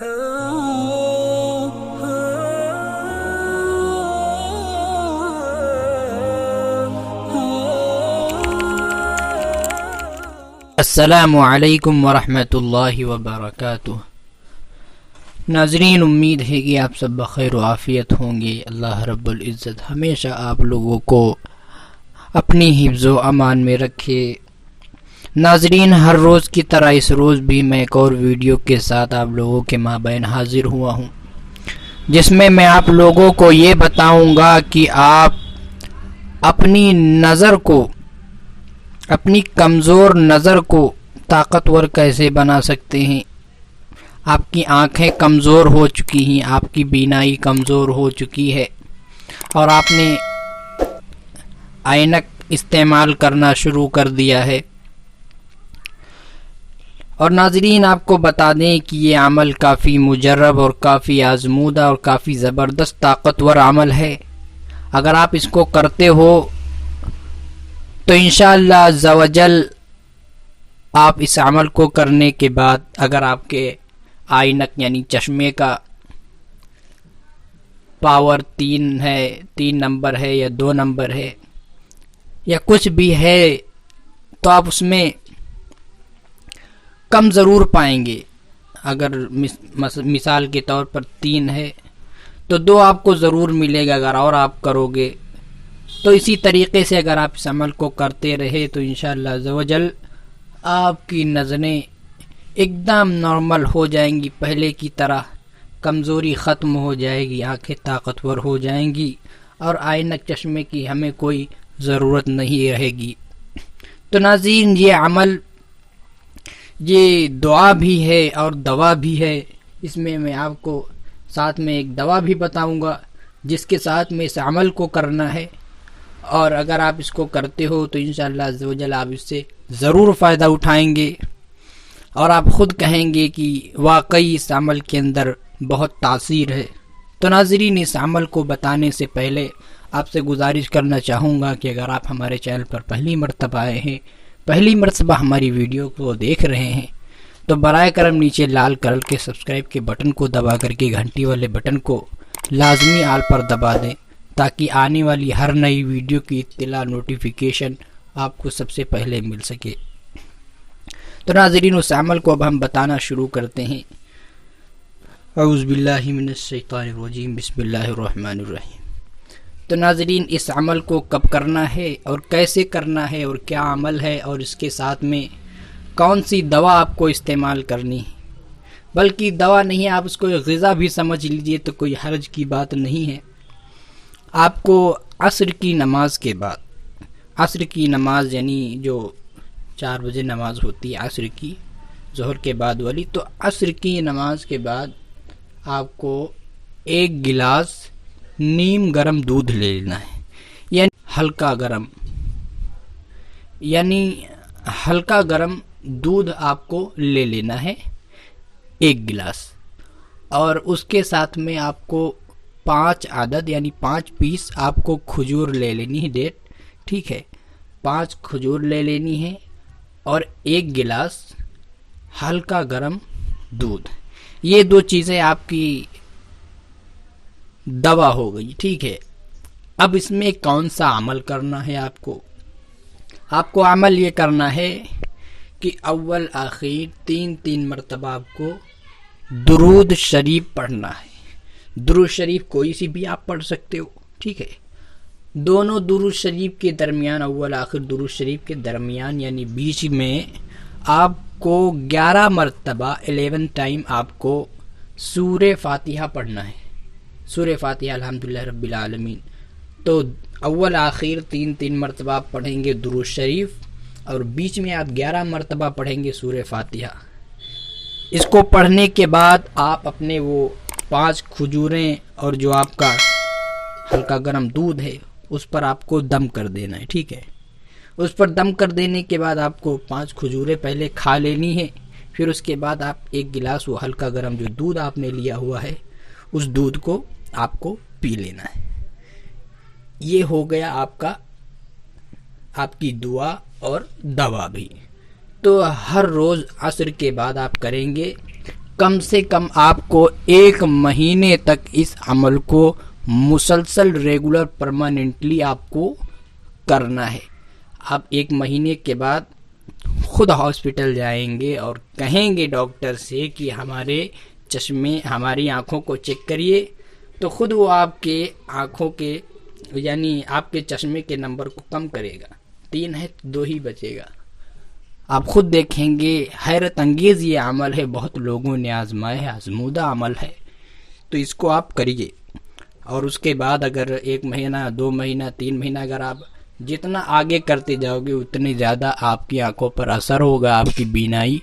السلام علیکم ورحمۃ اللہ وبرکاتہ۔ ناظرین، امید ہے کہ آپ سب بخیر و عافیت ہوں گے۔ اللہ رب العزت ہمیشہ آپ لوگوں کو اپنی حفظ و امان میں رکھے۔ ناظرین، ہر روز کی طرح اس روز بھی میں ایک اور ویڈیو کے ساتھ آپ لوگوں کے مابین حاضر ہوا ہوں، جس میں آپ لوگوں کو یہ بتاؤں گا کہ آپ اپنی نظر کو، اپنی کمزور نظر کو طاقتور کیسے بنا سکتے ہیں۔ آپ کی آنکھیں کمزور ہو چکی ہیں، آپ کی بینائی کمزور ہو چکی ہے اور آپ نے عینک استعمال کرنا شروع کر دیا ہے۔ اور ناظرین، آپ کو بتا دیں کہ یہ عمل کافی مجرب اور کافی آزمودہ اور کافی زبردست طاقتور عمل ہے۔ اگر آپ اس کو کرتے ہو تو انشاءاللہ عز و جل آپ اس عمل کو کرنے کے بعد اگر آپ کے عینک یعنی چشمے کا پاور 3 نمبر ہے یا 2 نمبر ہے یا کچھ بھی ہے تو آپ اس میں کم ضرور پائیں گے۔ اگر مثال کے طور پر 3 ہے تو 2 آپ کو ضرور ملے گا اگر اور آپ کرو گے۔ تو اسی طریقے سے اگر آپ اس عمل کو کرتے رہے تو انشاءاللہ عز و جل آپ کی نظریں ایک دم نارمل ہو جائیں گی، پہلے کی طرح کمزوری ختم ہو جائے گی، آنکھیں طاقتور ہو جائیں گی اور عینک چشمے کی ہمیں کوئی ضرورت نہیں رہے گی۔ تو ناظرین، یہ عمل یہ دعا بھی ہے اور دوا بھی ہے۔ اس میں آپ کو ساتھ میں ایک دوا بھی بتاؤں گا جس کے ساتھ میں اس عمل کو کرنا ہے، اور اگر آپ اس کو کرتے ہو تو انشاءاللہ عز و جل آپ اس سے ضرور فائدہ اٹھائیں گے اور آپ خود کہیں گے کہ واقعی اس عمل کے اندر بہت تاثیر ہے۔ تو ناظرین، اس عمل کو بتانے سے پہلے آپ سے گزارش کرنا چاہوں گا کہ اگر آپ ہمارے چینل پر پہلی مرتبہ آئے ہیں، پہلی مرتبہ ہماری ویڈیو کو دیکھ رہے ہیں، تو برائے کرم نیچے لال کلر کے سبسکرائب کے بٹن کو دبا کر کے گھنٹی والے بٹن کو لازمی آل پر دبا دیں تاکہ آنے والی ہر نئی ویڈیو کی اطلاع نوٹیفیکیشن آپ کو سب سے پہلے مل سکے۔ تو ناظرین، اس عمل کو اب ہم بتانا شروع کرتے ہیں۔ اعوذ باللہ من الشیطان الرجیم، بسم اللہ الرحمن الرحیم۔ تو ناظرین، اس عمل کو کب کرنا ہے اور کیسے کرنا ہے اور کیا عمل ہے اور اس کے ساتھ میں کون سی دوا آپ کو استعمال کرنی ہے، بلکہ دوا نہیں، آپ اس کو غذا بھی سمجھ لیجئے تو کوئی حرج کی بات نہیں ہے۔ آپ کو عصر کی نماز کے بعد، عصر کی نماز یعنی جو 4 بجے نماز ہوتی ہے عصر کی، ظہر کے بعد والی، تو عصر کی نماز کے بعد آپ کو 1 گلاس نیم گرم دودھ لے لینا ہے، یعنی ہلکا گرم دودھ آپ کو لے لینا ہے 1 گلاس، اور اس کے ساتھ میں آپ کو 5 عدد یعنی 5 پیس آپ کو کھجور لے لینی ہے، ڈیٹ، ٹھیک ہے، 5 کھجور لے لینی ہے اور 1 گلاس ہلکا گرم دودھ۔ یہ 2 چیزیں آپ کی دوا ہو گئی، ٹھیک ہے۔ اب اس میں کون سا عمل کرنا ہے آپ کو عمل یہ کرنا ہے کہ اول آخر 3 مرتبہ آپ کو درود شریف پڑھنا ہے۔ درود شریف کوئی سی بھی آپ پڑھ سکتے ہو، ٹھیک ہے۔ دونوں درود شریف کے درمیان، اول آخر درود شریف کے درمیان یعنی بیچ میں آپ کو 11 مرتبہ 11 ٹائم آپ کو سورہ فاتحہ پڑھنا ہے۔ سورہ فاتحہ الحمدللہ رب العالمین۔ تو اول آخر 3 مرتبہ آپ پڑھیں گے درود شریف اور بیچ میں آپ 11 مرتبہ پڑھیں گے سورہ فاتحہ۔ اس کو پڑھنے کے بعد آپ اپنے وہ 5 کھجوریں اور جو آپ کا ہلکا گرم دودھ ہے اس پر آپ کو دم کر دینا ہے، ٹھیک ہے۔ اس پر دم کر دینے کے بعد آپ کو 5 کھجوریں پہلے کھا لینی ہے، پھر اس کے بعد آپ 1 گلاس وہ ہلکا گرم جو دودھ آپ نے لیا ہوا ہے اس دودھ کو آپ کو پی لینا ہے۔ یہ ہو گیا آپ کی دعا اور دوا بھی۔ تو ہر روز عصر کے بعد آپ کریں گے کم سے کم آپ کو 1 مہینے تک اس عمل کو مسلسل ریگولر پرماننٹلی آپ کو کرنا ہے. آپ 1 مہینے کے بعد خود ہاسپٹل جائیں گے اور کہیں گے ڈاکٹر سے کہ ہمارے چشمے ہماری آنکھوں کو چیک کریے، تو خود وہ آپ کے آنکھوں کے یعنی آپ کے چشمے کے نمبر کو کم کرے گا. 3 ہے 2 ہی بچے گا. آپ خود دیکھیں گے. حیرت انگیز یہ عمل ہے، بہت لوگوں نے آزمایا ہے، آزمودہ عمل ہے. تو اس کو آپ کریے. اور اس کے بعد اگر 1 مہینہ 2 مہینہ 3 مہینہ اگر آپ جتنا آگے کرتے جاؤ گے اتنے زیادہ آپ کی آنکھوں پر اثر ہوگا، آپ کی بینائی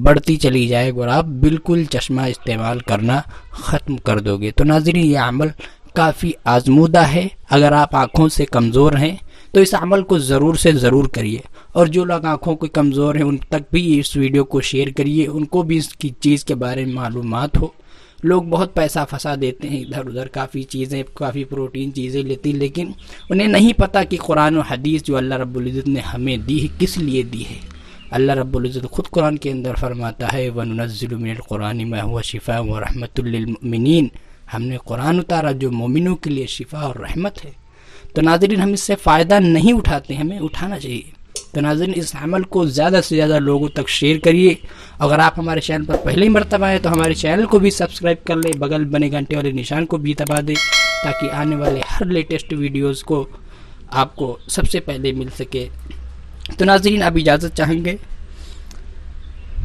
بڑھتی چلی جائے گی اور آپ بالکل چشمہ استعمال کرنا ختم کر دو گے. تو ناظرین یہ عمل کافی آزمودہ ہے. اگر آپ آنکھوں سے کمزور ہیں تو اس عمل کو ضرور سے ضرور کریے. اور جو لوگ آنکھوں کے کمزور ہیں ان تک بھی اس ویڈیو کو شیئر کریے، ان کو بھی اس کی چیز کے بارے میں معلومات ہو. لوگ بہت پیسہ پھنسا دیتے ہیں ادھر ادھر، کافی پروٹین چیزیں لیتی، لیکن انہیں نہیں پتہ کہ قرآن و حدیث جو اللہ رب العزت نے ہمیں دی ہے کس لیے دی ہے. اللہ رب العزت خود قرآن کے اندر فرماتا ہے وَنُنَزِّلُ مِنَ الْقُرْآنِ مَا هُوَ شِفَاءٌ وَرَحْمَةٌ لِّلْمُؤْمِنِينَ. ہم نے قرآن اتارا جو مومنوں کے لیے شفا اور رحمت ہے. تو ناظرین ہم اس سے فائدہ نہیں اٹھاتے، ہمیں اٹھانا چاہیے. تو ناظرین اس عمل کو زیادہ سے زیادہ لوگوں تک شیئر کریے. اگر آپ ہمارے چینل پر پہلی مرتبہ آئے تو ہمارے چینل کو بھی سبسکرائب کر لیں، بغل بنے گھنٹے والے نشان کو بھی دبا دیں تاکہ آنے والے ہر لیٹسٹ ویڈیوز کو آپ کو سب سے پہلے مل سکے. تو ناظرین اب اجازت چاہیں گے،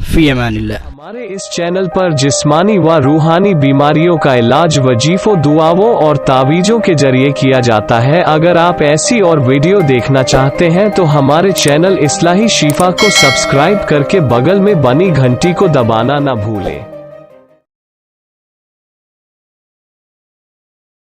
فی امان اللہ. ہمارے اس چینل پر جسمانی و روحانی بیماریوں کا علاج وظیفوں، دعاؤں اور تعویذوں کے ذریعے کیا جاتا ہے. اگر آپ ایسی اور ویڈیو دیکھنا چاہتے ہیں تو ہمارے چینل اصلاحی شفا کو سبسکرائب کر کے بغل میں بنی گھنٹی کو دبانا نہ بھولیں.